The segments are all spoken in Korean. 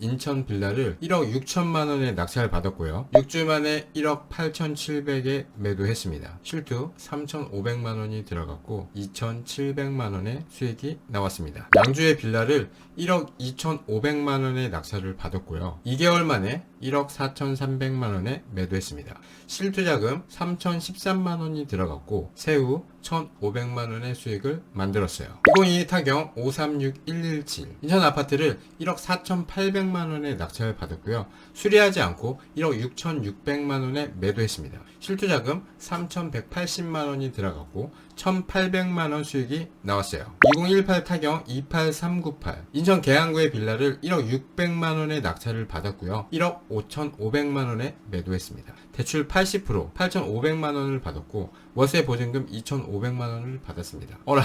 인천 빌라를 1억 6천만 원에 낙찰 받았고요. 6주 만에 1억 8,700에 매도했습니다. 실투 3,500만 원이 들어갔고 2,700만 원의 수익이 나왔습니다. 양주의 빌라를 1억 2,500만 원에 낙찰을 받았고요. 2개월 만에 1억 4,300만 원에 매도했습니다. 실투자금 3,013만 원이 들어갔고 세후 1,500만 원의 수익을 만들었어요. 2022 타경 536117 인천 아파트를 1억 4,800만 원에 낙찰을 받았고요. 수리하지 않고 1억 6,600만 원에 매도했습니다. 실투자금 3,180만 원이 들어갔고 1,800만 원 수익이 나왔어요. 2018 타경 28398 인천 계양구의 빌라를 1억 600만 원에 낙찰을 받았고요. 1억 5,500만 원에 매도했습니다. 대출 80% 8,500만 원을 받았고 월세 보증금 2,500만 원을 받았습니다. 어라,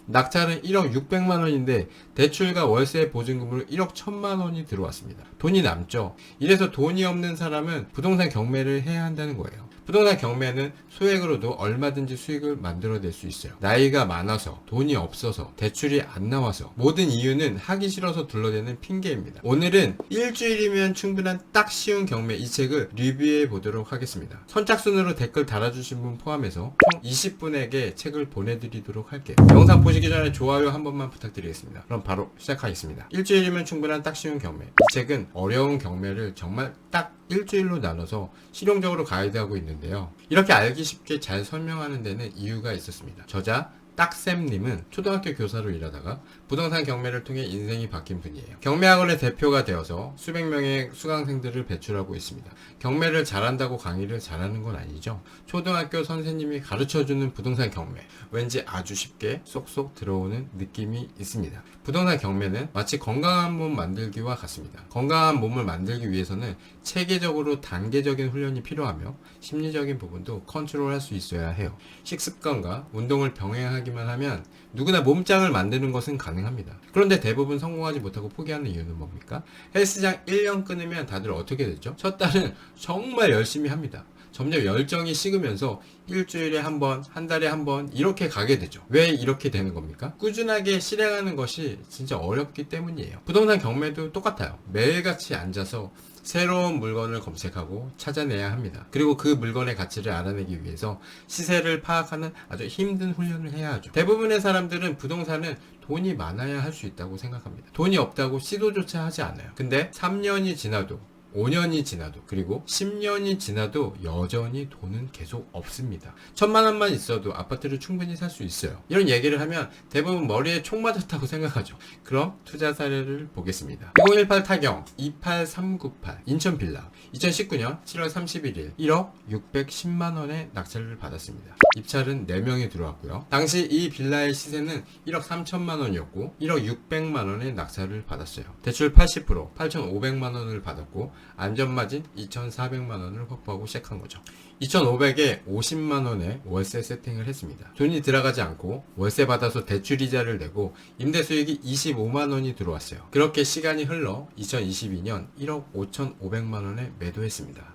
낙찰은 1억 600만 원인데 대출과 월세 보증금으로 1억 1,000만 원이 들어왔습니다. 돈이 남죠. 이래서 돈이 없는 사람은 부동산 경매를 해야 한다는 거예요. 부동산 경매는 소액으로도 얼마든지 수익을 만들어낼 수 있어요. 나이가 많아서, 돈이 없어서, 대출이 안 나와서 모든 이유는 하기 싫어서 둘러대는 핑계입니다. 오늘은 일주일이면 충분한 딱 쉬운 경매 이 책을 리뷰해 보도록 하겠습니다. 선착순으로 댓글 달아주신 분 포함해서 총 20분에게 책을 보내드리도록 할게요. 영상 보시기 전에 좋아요 한 번만 부탁드리겠습니다. 그럼 바로 시작하겠습니다. 일주일이면 충분한 딱 쉬운 경매. 이 책은 어려운 경매를 정말 딱 일주일로 나눠서 실용적으로 가이드하고 있는데요. 이렇게 알기 쉽게 잘 설명하는 데는 이유가 있었습니다. 저자 딱쌤님은 초등학교 교사로 일하다가 부동산 경매를 통해 인생이 바뀐 분이에요. 경매학원의 대표가 되어서 수백 명의 수강생들을 배출하고 있습니다. 경매를 잘한다고 강의를 잘하는 건 아니죠. 초등학교 선생님이 가르쳐주는 부동산 경매, 왠지 아주 쉽게 쏙쏙 들어오는 느낌이 있습니다. 부동산 경매는 마치 건강한 몸 만들기와 같습니다. 건강한 몸을 만들기 위해서는 체계적으로 단계적인 훈련이 필요하며 심리적인 부분도 컨트롤할 수 있어야 해요. 식습관과 운동을 병행하기만 하면 누구나 몸짱을 만드는 것은 가능합니다. 그런데 대부분 성공하지 못하고 포기하는 이유는 뭡니까? 헬스장 1년 끊으면 다들 어떻게 되죠? 첫 달은 정말 열심히 합니다. 점점 열정이 식으면서 일주일에 한 번, 한 달에 한 번 이렇게 가게 되죠. 왜 이렇게 되는 겁니까? 꾸준하게 실행하는 것이 진짜 어렵기 때문이에요. 부동산 경매도 똑같아요. 매일같이 앉아서 새로운 물건을 검색하고 찾아내야 합니다. 그리고 그 물건의 가치를 알아내기 위해서 시세를 파악하는 아주 힘든 훈련을 해야 하죠. 대부분의 사람들은 부동산은 돈이 많아야 할 수 있다고 생각합니다. 돈이 없다고 시도조차 하지 않아요. 근데 3년이 지나도 5년이 지나도 그리고 10년이 지나도 여전히 돈은 계속 없습니다. 1,000만 원만 있어도 아파트를 충분히 살 수 있어요. 이런 얘기를 하면 대부분 머리에 총 맞았다고 생각하죠. 그럼 투자 사례를 보겠습니다. 2018 타경 28398 인천 빌라 2019년 7월 31일 1억 610만 원의 낙찰을 받았습니다. 입찰은 4명이 들어왔고요. 당시 이 빌라의 시세는 1억 3천만 원이었고 1억 600만 원의 낙찰을 받았어요. 대출 80% 8,500만 원을 받았고 안전마진 2,400만 원을 확보하고 시작한 거죠. 2,500에 50만 원의 월세 세팅을 했습니다. 돈이 들어가지 않고 월세 받아서 대출 이자를 내고 임대 수익이 25만 원이 들어왔어요. 그렇게 시간이 흘러 2022년 1억 5,500만 원에 매도했습니다.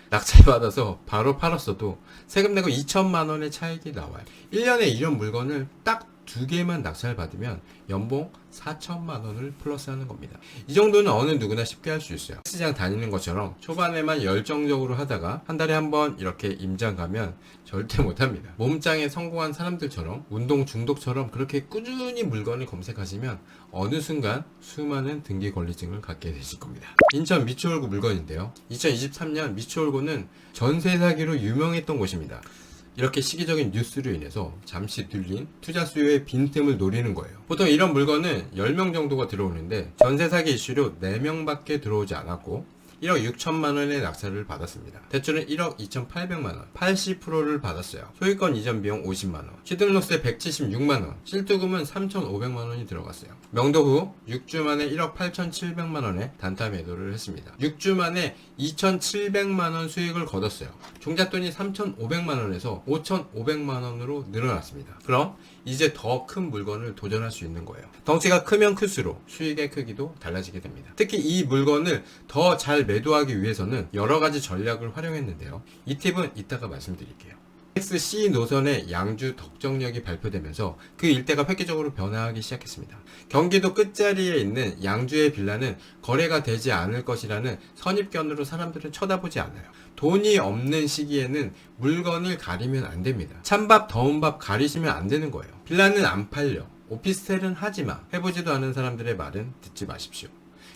낙찰 받아서 바로 팔았어도 세금 내고 2천만 원의 차익이 나와요. 1년에 이런 물건을 딱 2개만 낙찰 받으면 연봉 4천만 원을 플러스 하는 겁니다. 이 정도는 어느 누구나 쉽게 할 수 있어요. 시장 다니는 것처럼 초반에만 열정적으로 하다가 한 달에 한 번 이렇게 임장 가면 절대 못합니다. 몸짱에 성공한 사람들처럼 운동 중독처럼 그렇게 꾸준히 물건을 검색하시면 어느 순간 수많은 등기 권리증을 갖게 되실 겁니다. 인천 미추홀구 물건인데요. 2023년 미추홀구는 전세 사기로 유명했던 곳입니다. 이렇게 시기적인 뉴스로 인해서 잠시 들린 투자 수요의 빈틈을 노리는 거예요. 보통 이런 물건은 10명 정도가 들어오는데 전세 사기 이슈로 4명밖에 들어오지 않았고 1억 6천만 원의 낙찰을 받았습니다. 대출은 1억 2,800만 원, 80%를 받았어요. 소유권 이전 비용 50만 원, 취득록세 176만 원, 실투금은 3,500만 원이 들어갔어요. 명도 후 6주 만에 1억 8,700만 원의 단타 매도를 했습니다. 6주 만에 2,700만 원 수익을 거뒀어요. 종잣돈이 3,500만 원에서 5,500만 원으로 늘어났습니다. 그럼 이제 더 큰 물건을 도전할 수 있는 거예요. 덩치가 크면 클수록 수익의 크기도 달라지게 됩니다. 특히 이 물건을 더 잘 매도하기 위해서는 여러 가지 전략을 활용했는데요. 이 팁은 이따가 말씀드릴게요. KTX-C 노선의 양주 덕정역이 발표되면서 그 일대가 획기적으로 변화하기 시작했습니다. 경기도 끝자리에 있는 양주의 빌라는 거래가 되지 않을 것이라는 선입견으로 사람들은 쳐다보지 않아요. 돈이 없는 시기에는 물건을 가리면 안 됩니다. 찬밥 더운 밥 가리시면 안 되는 거예요. 빌라는 안 팔려. 오피스텔은 하지마. 해보지도 않은 사람들의 말은 듣지 마십시오.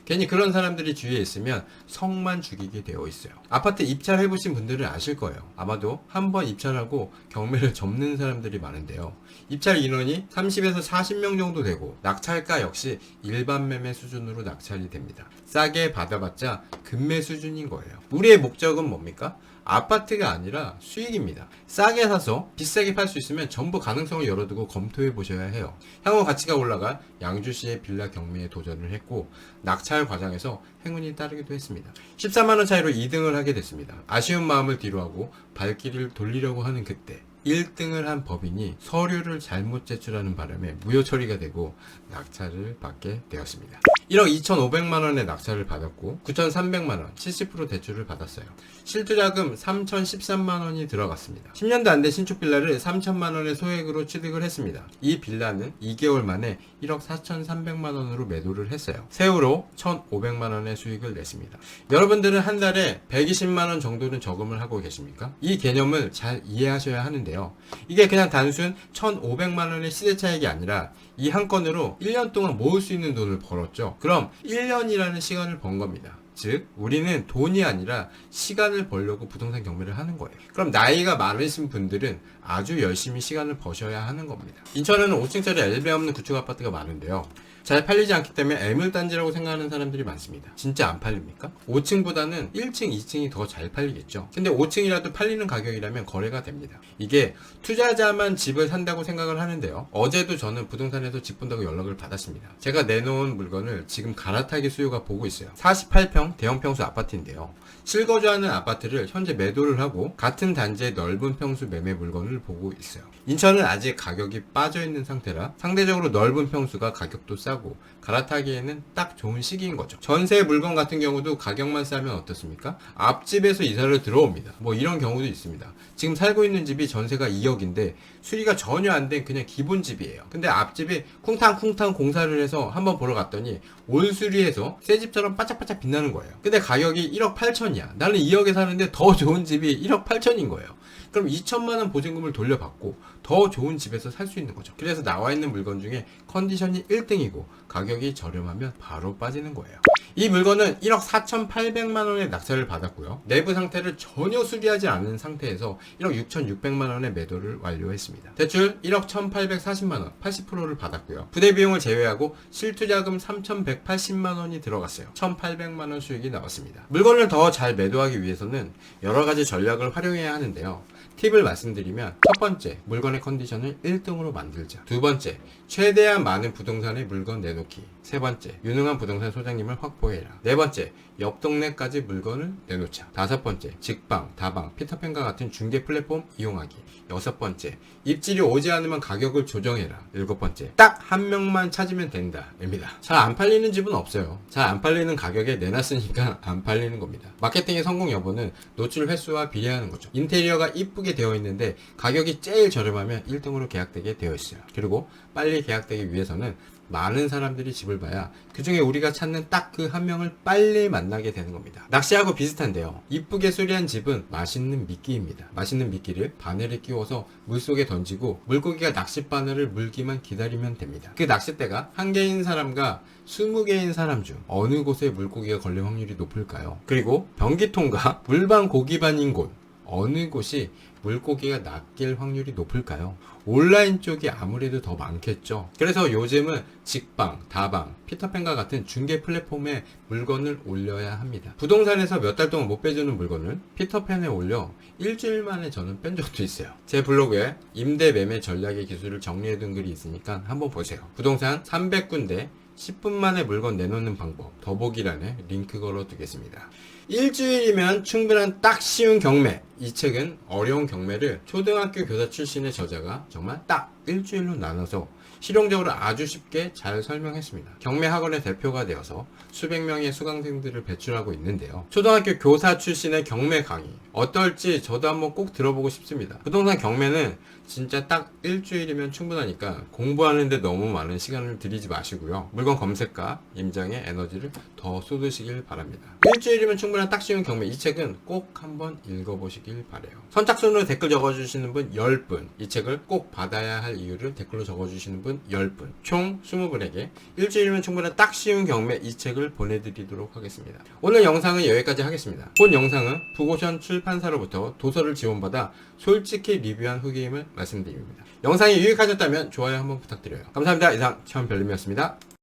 괜히 그런 사람들이 주위에 있으면 성만 죽이게 되어 있어요. 아파트 입찰해보신 분들은 아실 거예요. 아마도 한번 입찰하고 경매를 접는 사람들이 많은데요. 입찰 인원이 30에서 40명 정도 되고 낙찰가 역시 일반 매매 수준으로 낙찰이 됩니다. 싸게 받아봤자 금매 수준인 거예요. 우리의 목적은 뭡니까? 아파트가 아니라 수익입니다. 싸게 사서 비싸게 팔 수 있으면 전부 가능성을 열어두고 검토해 보셔야 해요. 향후 가치가 올라갈 양주시의 빌라 경매에 도전을 했고 낙찰 과정에서 행운이 따르기도 했습니다. 14만원 차이로 2등을 하게 됐습니다. 아쉬운 마음을 뒤로하고 발길을 돌리려고 하는 그때 1등을 한 법인이 서류를 잘못 제출하는 바람에 무효 처리가 되고 낙찰을 받게 되었습니다. 1억 2,500만원의 낙찰을 받았고 9,300만원 70% 대출을 받았어요. 실투자금 3,013만원이 들어갔습니다. 10년도 안 된 신축 빌라를 3,000만원의 소액으로 취득을 했습니다. 이 빌라는 2개월 만에 1억 4,300만원으로 매도를 했어요. 세후로 1,500만원의 수익을 냈습니다. 여러분들은 한 달에 120만원 정도는 저금을 하고 계십니까? 이 개념을 잘 이해하셔야 하는데요. 이게 그냥 단순 1,500만원의 시세차익이 아니라 이 한 건으로 1년 동안 모을 수 있는 돈을 벌었죠. 그럼 1년이라는 시간을 번 겁니다. 즉 우리는 돈이 아니라 시간을 벌려고 부동산 경매를 하는 거예요. 그럼 나이가 많으신 분들은 아주 열심히 시간을 버셔야 하는 겁니다. 인천에는 5층짜리 엘베 없는 구축 아파트가 많은데요. 잘 팔리지 않기 때문에 애물단지라고 생각하는 사람들이 많습니다. 진짜 안 팔립니까? 5층보다는 1층, 2층이 더 잘 팔리겠죠. 근데 5층이라도 팔리는 가격이라면 거래가 됩니다. 이게 투자자만 집을 산다고 생각을 하는데요. 어제도 저는 부동산에서 집 본다고 연락을 받았습니다. 제가 내놓은 물건을 지금 갈아타기 수요가 보고 있어요. 48평 대형 평수 아파트인데요. 실거주하는 아파트를 현재 매도를 하고 같은 단지의 넓은 평수 매매 물건을 보고 있어요. 인천은 아직 가격이 빠져있는 상태라 상대적으로 넓은 평수가 가격도 싸고 갈아타기에는 딱 좋은 시기인 거죠. 전세 물건 같은 경우도 가격만 싸면 어떻습니까? 앞집에서 이사를 들어옵니다. 뭐 이런 경우도 있습니다. 지금 살고 있는 집이 전세가 2억인데 수리가 전혀 안 된 그냥 기본 집이에요. 근데 앞집이 쿵탕쿵탕 공사를 해서 한번 보러 갔더니 올 수리해서 새 집처럼 바짝바짝 빛나는 거예요. 근데 가격이 1억 8천이야. 나는 2억에 사는데 더 좋은 집이 1억 8천인 거예요. 그럼 2천만원 보증금을 돌려받고 더 좋은 집에서 살 수 있는 거죠. 그래서 나와 있는 물건 중에 컨디션이 1등이고 가격이 저렴하면 바로 빠지는 거예요. 이 물건은 1억 4,800만원의 낙찰을 받았고요. 내부 상태를 전혀 수리하지 않은 상태에서 1억 6,600만원의 매도를 완료했습니다. 대출 1억 1,840만원 80%를 받았고요. 부대 비용을 제외하고 실투자금 3,180만원이 들어갔어요. 1,800만원 수익이 나왔습니다. 물건을 더 잘 매도하기 위해서는 여러가지 전략을 활용해야 하는데요. 팁을 말씀드리면 첫 번째, 물건의 컨디션을 1등으로 만들자. 두 번째, 최대한 많은 부동산에 물건 내놓기. 세 번째, 유능한 부동산 소장님을 확보해라. 네 번째, 옆 동네까지 물건을 내놓자. 다섯 번째, 직방, 다방, 피터팬과 같은 중개 플랫폼 이용하기. 여섯 번째, 입질이 오지 않으면 가격을 조정해라. 일곱 번째, 딱 한 명만 찾으면 된다. 입니다. 잘 안 팔리는 집은 없어요. 잘 안 팔리는 가격에 내놨으니까 안 팔리는 겁니다. 마케팅의 성공 여부는 노출 횟수와 비례하는 거죠. 인테리어가 이쁘게 되어 있는데 가격이 제일 저렴하면 1등으로 계약되게 되어 있어요. 그리고 빨리 계약되기 위해서는 많은 사람들이 집을 봐야 그 중에 우리가 찾는 딱 그 한 명을 빨리 만나게 되는 겁니다. 낚시하고 비슷한데요. 이쁘게 수리한 집은 맛있는 미끼입니다. 맛있는 미끼를 바늘에 끼워서 물속에 던지고 물고기가 낚싯바늘을 물기만 기다리면 됩니다. 그 낚싯대가 한 개인 사람과 20개인 사람 중 어느 곳에 물고기가 걸릴 확률이 높을까요? 그리고 변기통과 물반 고기반인 곳 어느 곳이 물고기가 낚일 확률이 높을까요? 온라인 쪽이 아무래도 더 많겠죠. 그래서 요즘은 직방, 다방, 피터팬과 같은 중개 플랫폼에 물건을 올려야 합니다. 부동산에서 몇 달 동안 못 빼주는 물건을 피터팬에 올려 일주일 만에 저는 뺀 적도 있어요. 제 블로그에 임대 매매 전략의 기술을 정리해둔 글이 있으니까 한번 보세요. 부동산 300군데 10분 만에 물건 내놓는 방법 더보기란에 링크 걸어 두겠습니다. 일주일이면 충분한 딱 쉬운 경매. 이 책은 어려운 경매를 초등학교 교사 출신의 저자가 정말 딱 일주일로 나눠서 실용적으로 아주 쉽게 잘 설명했습니다. 경매학원의 대표가 되어서 수백 명의 수강생들을 배출하고 있는데요. 초등학교 교사 출신의 경매 강의 어떨지 저도 한번 꼭 들어보고 싶습니다. 부동산 경매는 진짜 딱 일주일이면 충분하니까 공부하는데 너무 많은 시간을 들이지 마시고요. 물건 검색과 임장에 에너지를 더 쏟으시길 바랍니다. 일주일이면 충분한 딱 쉬운 경매 이 책은 꼭 한번 읽어보시길 바래요. 선착순으로 댓글 적어주시는 분 10분, 이 책을 꼭 받아야 할 이유를 댓글로 적어주시는 분 10분, 총 20분에게 일주일이면 충분한 딱 쉬운 경매 이 책을 보내드리도록 하겠습니다. 오늘 영상은 여기까지 하겠습니다. 본 영상은 북오션 출판사로부터 도서를 지원받아 솔직히 리뷰한 후기임을 말씀드립니다. 영상이 유익하셨다면 좋아요 한번 부탁드려요. 감사합니다. 이상 최원별님이었습니다.